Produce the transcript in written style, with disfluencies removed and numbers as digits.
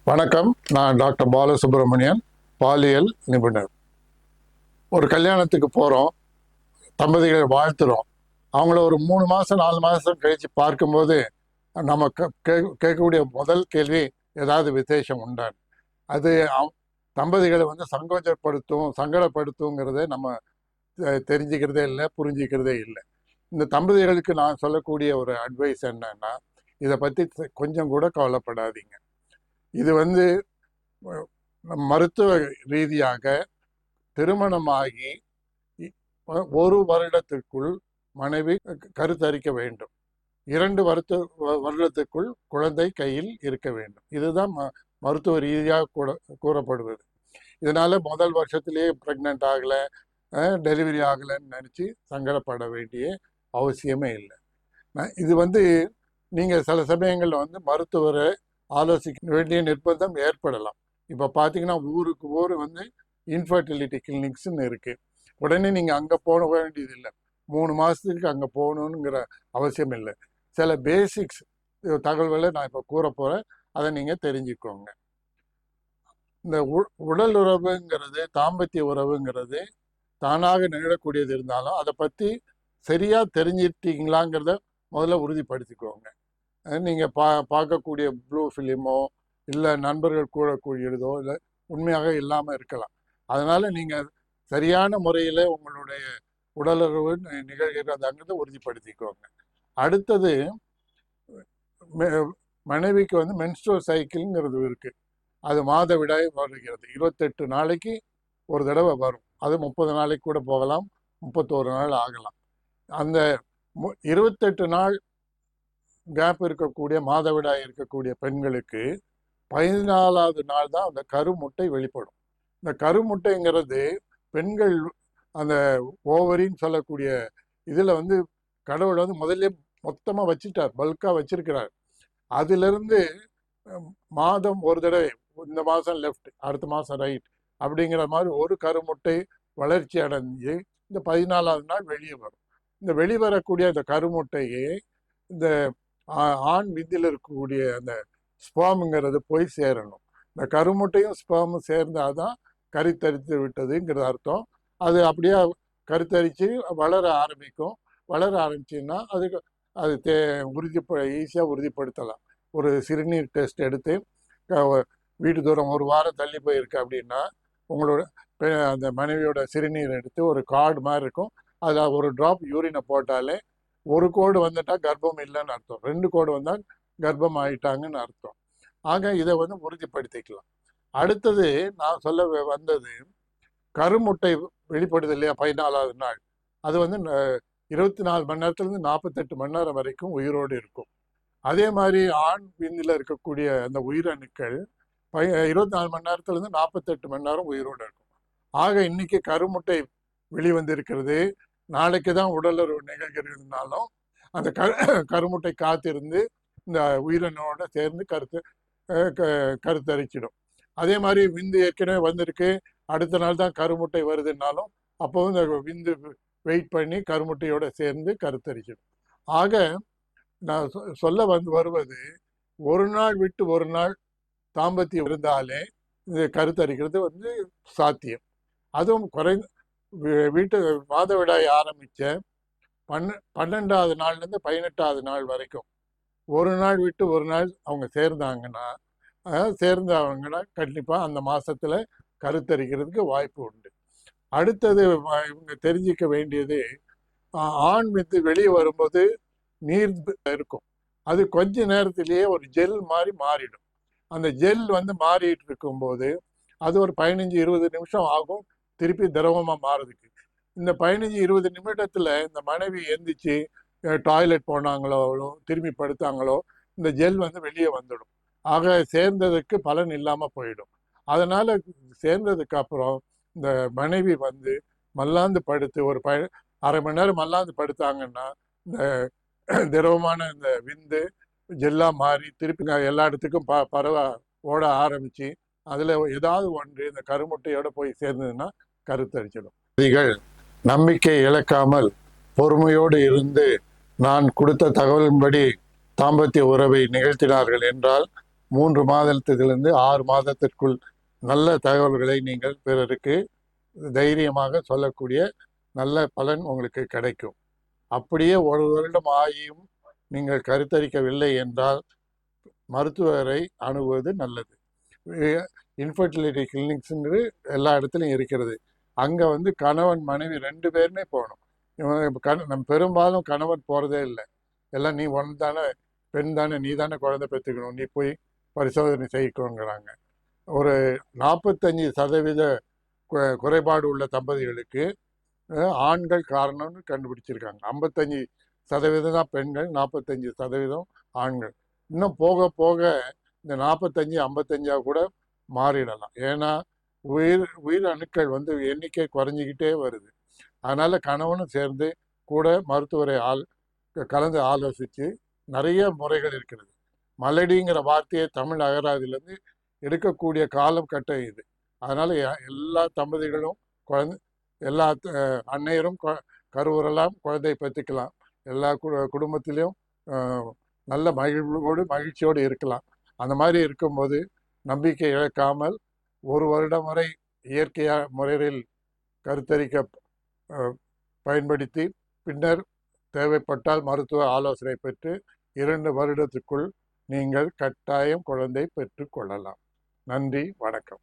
வணக்கம். நான் டாக்டர் பாலசுப்ரமணியன், பாலியல் நிபுணர். ஒரு கல்யாணத்துக்கு போகிறோம், தம்பதிகளை வாழ்த்துறோம். அவங்கள ஒரு 3 மாதம் 4 மாதம் கழித்து பார்க்கும்போது நம்ம கேட்கக்கூடிய முதல் கேள்வி, ஏதாவது விசேஷம் உண்டான்னு. அது தம்பதிகளை சங்கடப்படுத்துங்கிறத நம்ம தெரிஞ்சுக்கிறதே இல்லை, புரிஞ்சிக்கிறதே இல்லை. இந்த தம்பதிகளுக்கு நான் சொல்லக்கூடிய ஒரு அட்வைஸ் என்னன்னா, இதை பற்றி கொஞ்சம் கூட கவலைப்படாதீங்க. இது மருத்துவ ரீதியாக திருமணமாகி 1 வருடத்திற்குள் மனைவி கருத்தரிக்க வேண்டும். 2 வருடத்துக்குள் குழந்தை கையில் இருக்க வேண்டும். இதுதான் மருத்துவ ரீதியாக கூறப்படுவது. இதனால முதல் வருஷத்திலேயே பிரெக்னென்ட் ஆகலை, டெலிவரி ஆகலைன்னு நினச்சி சங்கடப்பட வேண்டிய அவசியமே இல்லை. இது நீங்கள் சில சமயங்களில் மருத்துவரை ஆலோசிக்க வேண்டிய நிர்பந்தம் ஏற்படலாம். இப்போ பார்த்தீங்கன்னா ஊருக்கு ஊர் இன்ஃபர்டிலிட்டி கிளினிக்ஸ்ன்னு இருக்குது. உடனே நீங்கள் அங்கே போக வேண்டியது இல்லை, 3 மாதத்துக்கு அங்கே போகணுங்கிற அவசியம் இல்லை. சில பேசிக்ஸ் தகவல்களை நான் இப்போ கூற போகிறேன், அதை நீங்கள் தெரிஞ்சுக்கோங்க. இந்த உடல் உறவுங்கிறது, தாம்பத்திய உறவுங்கிறது தானாக நிகழக்கூடியது இருந்தாலும் அதை பற்றி சரியாக தெரிஞ்சிட்டீங்களாங்கிறத முதல்ல உறுதிப்படுத்திக்கோங்க. நீங்கள் பார்க்கக்கூடிய ப்ளூ ஃபிலிமோ இல்லை நண்பர்கள் கூடக்கூடியதோ இல்லை உண்மையாக இல்லாமல் இருக்கலாம். அதனால் நீங்கள் சரியான முறையில் உங்களுடைய உடலுறவு நிகழ்கிறதாங்கிறத உறுதிப்படுத்திக்கோங்க. அடுத்தது, மனைவிக்கு மென்ஸ்ட்ரல் சைக்கிள்ங்கிறது இருக்குது. அது மாதவிடாய் வருகிறது. 28 நாளைக்கு ஒரு தடவை வரும். அது 30 நாளைக்கு கூட போகலாம், 31 நாள் ஆகலாம். அந்த 28 நாள் கேப் இருக்கக்கூடிய மாதவிடாய் இருக்கக்கூடிய பெண்களுக்கு 14வது நாள் தான் அந்த கருமுட்டை வெளிப்படும். இந்த கருமுட்டைங்கிறது பெண்கள் அந்த ஓவரின்னு சொல்லக்கூடிய இதில் கடவுள் முதல்ல மொத்தமாக வச்சுட்டார், பல்காக வச்சிருக்கிறார். அதிலிருந்து மாதம் ஒரு தடவை, இந்த மாதம் லெஃப்ட், அடுத்த மாதம் ரைட் அப்படிங்கிற மாதிரி ஒரு கருமுட்டை வளர்ச்சி அடைஞ்சு இந்த 14வது நாள் வெளியே வரும். இந்த வெளிவரக்கூடிய அந்த கருமுட்டையை இந்த ஆண் விந்தில் இருக்கக்கூடிய அந்த ஸ்பாமுங்கிறது போய் சேரணும். இந்த கருமுட்டையும் ஸ்பாமும் சேர்ந்தாதான் கருத்தரித்து விட்டதுங்கிறது அர்த்தம். அது அப்படியே கருத்தரித்து வளர ஆரம்பிக்கும். வளர ஆரம்பிச்சுன்னா அது ஈஸியாக உறுதிப்படுத்தலாம். ஒரு சிறுநீர் டெஸ்ட் எடுத்து வீட்டு தூரம் 1 வாரம் தள்ளி போயிருக்கு அப்படின்னா உங்களோட அந்த மனைவியோட சிறுநீர் எடுத்து ஒரு கார்டு மாதிரி இருக்கும், அதில் ஒரு ட்ராப் யூரினை போட்டாலே 1 கோடு வந்துட்டால் கர்ப்பம் இல்லைன்னு அர்த்தம், 2 கோடு வந்தால் கர்ப்பம் ஆயிட்டாங்கன்னு அர்த்தம். ஆக இதை உறுதிப்படுத்திக்கலாம். அடுத்தது நான் சொல்ல வந்தது, கருமுட்டை வெளிப்படுது இல்லையா 14வது நாள், அது 24 மணி நேரத்துலேருந்து 48 மணி நேரம் வரைக்கும் உயிரோடு இருக்கும். அதே மாதிரி ஆண் விந்தில் இருக்கக்கூடிய அந்த உயிரணுக்கள் 24 மணி நேரத்துலேருந்து 48 மணி நேரம் உயிரோடு இருக்கும். ஆக இன்னைக்கு கருமுட்டை வெளிவந்திருக்கிறது, நாளைக்கு தான் உடலுறவு நிகழ்கிறதுனாலும் அந்த கருமுட்டை காத்திருந்து இந்த உயிரினோட சேர்ந்து கருத்தரிச்சிடும். அதே மாதிரி விந்து ஏற்கனவே வந்திருக்கு, அடுத்த நாள் தான் கருமுட்டை வருதுன்னாலும் அப்போ இந்த விந்து வெயிட் பண்ணி கருமுட்டையோட சேர்ந்து கருத்தரிச்சிடும். ஆக நான் சொல்ல வருவது, 1 நாள் விட்டு 1 நாள் தாம்பத்தியம் இருந்தாலே இந்த கருத்தரிக்கிறது சாத்தியம். அதுவும் வீட்டு மாதவிடாய் ஆரம்பித்த 12வது நாள்லேருந்து 18வது நாள் வரைக்கும் 1 நாள் விட்டு 1 நாள் அவங்க சேர்ந்தாங்கன்னா கண்டிப்பாக அந்த மாதத்தில் கருத்தரிக்கிறதுக்கு வாய்ப்பு உண்டு. அடுத்தது இவங்க தெரிஞ்சிக்க வேண்டியது, ஆண் வித்து வெளியே வரும்போது நீர் இருக்கும், அது கொஞ்ச நேரத்திலேயே ஒரு ஜெல் மாதிரி மாறிடும். அந்த ஜெல் மாறிட்டு இருக்கும்போது அது ஒரு 15-20 நிமிஷம் ஆகும் திருப்பி திரவமாக மாறதுக்கு. இந்த 15-20 நிமிடத்தில் இந்த மனைவி எந்திரிச்சு டாய்லெட் போனாங்களோ திரும்பி படுத்தாங்களோ இந்த ஜெல் வெளியே வந்துடும். ஆக சேர்ந்ததுக்கு பலன் இல்லாமல் போயிடும். அதனால் சேர்ந்ததுக்கு அப்புறம் இந்த மனைவி மல்லாந்து படுத்து ஒரு அரை மணி நேரம் மல்லாந்து படுத்தாங்கன்னா இந்த திரவமான இந்த விந்து ஜெல்லாக மாறி திருப்பி எல்லா இடத்துக்கும் பரவ ஓட ஆரம்பித்து அதில் ஏதாவது ஒன்று இந்த கருமுட்டையோட போய் சேர்ந்ததுன்னா கருத்தரிச்சிடும். நம்பிக்கை இழக்காமல் பொறுமையோடு இருந்து நான் கொடுத்த தகவலின்படி தாம்பத்திய உறவை நிகழ்த்தினார்கள் என்றால் 3 மாதத்திலிருந்து 6 மாதத்திற்குள் நல்ல தகவல்களை நீங்கள் பிறருக்கு தைரியமாக சொல்லக்கூடிய நல்ல பலன் உங்களுக்கு கிடைக்கும். அப்படியே 1 வருடம் ஆகியும் நீங்கள் கருத்தரிக்கவில்லை என்றால் மருத்துவரை அணுகுவது நல்லது. இன்ஃபர்டிலிட்டி கிளினிக்ஸுங்கிறது எல்லா இடத்துலையும் இருக்கிறது. அங்கே வந்து கணவன் மனைவி 2 பேருமே போகணும். நம்ம பெரும்பாலும் கணவன் போகிறதே இல்லை. எல்லாம் நீ ஒன் தானே, பெண் தானே, நீ தானே குழந்தை பெற்றுக்கணும், நீ போய் பரிசோதனை செய்யணுங்கிறாங்க. ஒரு 45% குறைபாடு உள்ள தம்பதிகளுக்கு ஆண்கள் காரணம்னு கண்டுபிடிச்சிருக்காங்க. 55% தான் பெண்கள், 45% ஆண்கள். இன்னும் போக போக இந்த 45 55 கூட மாறிடலாம். ஏன்னா உயிரணுக்கள் வந்து எண்ணிக்கை குறைஞ்சிக்கிட்டே வருது. அதனால கணவனும் சேர்ந்து கூட மருத்துவரை கலந்து ஆலோசித்து நிறைய முறைகள் இருக்கிறது. மலடிங்கிற வார்த்தையை தமிழ் அகராதியிலேருந்து எடுக்கக்கூடிய காலம் கட்டம் இது. அதனால எல்லா தம்பதிகளும் எல்லா அன்னையரும் கருவுறலாம், குழந்தை பெற்றுக்கலாம். எல்லா குடும்பத்திலையும் நல்ல மகிழ்ச்சியோடு இருக்கலாம். அந்த மாதிரி இருக்கும்போது நம்பிக்கை இழக்காமல் 1 வருடம் வரை இயற்கையாக முறையில் கருத்தரிக்க பயன்படுத்தி பின்னர் தேவைப்பட்டால் மருத்துவ ஆலோசனை பெற்று 2 வருடத்துக்குள் நீங்கள் கட்டாயம் குழந்தை பெற்றுக்கொள்ளலாம். நன்றி, வணக்கம்.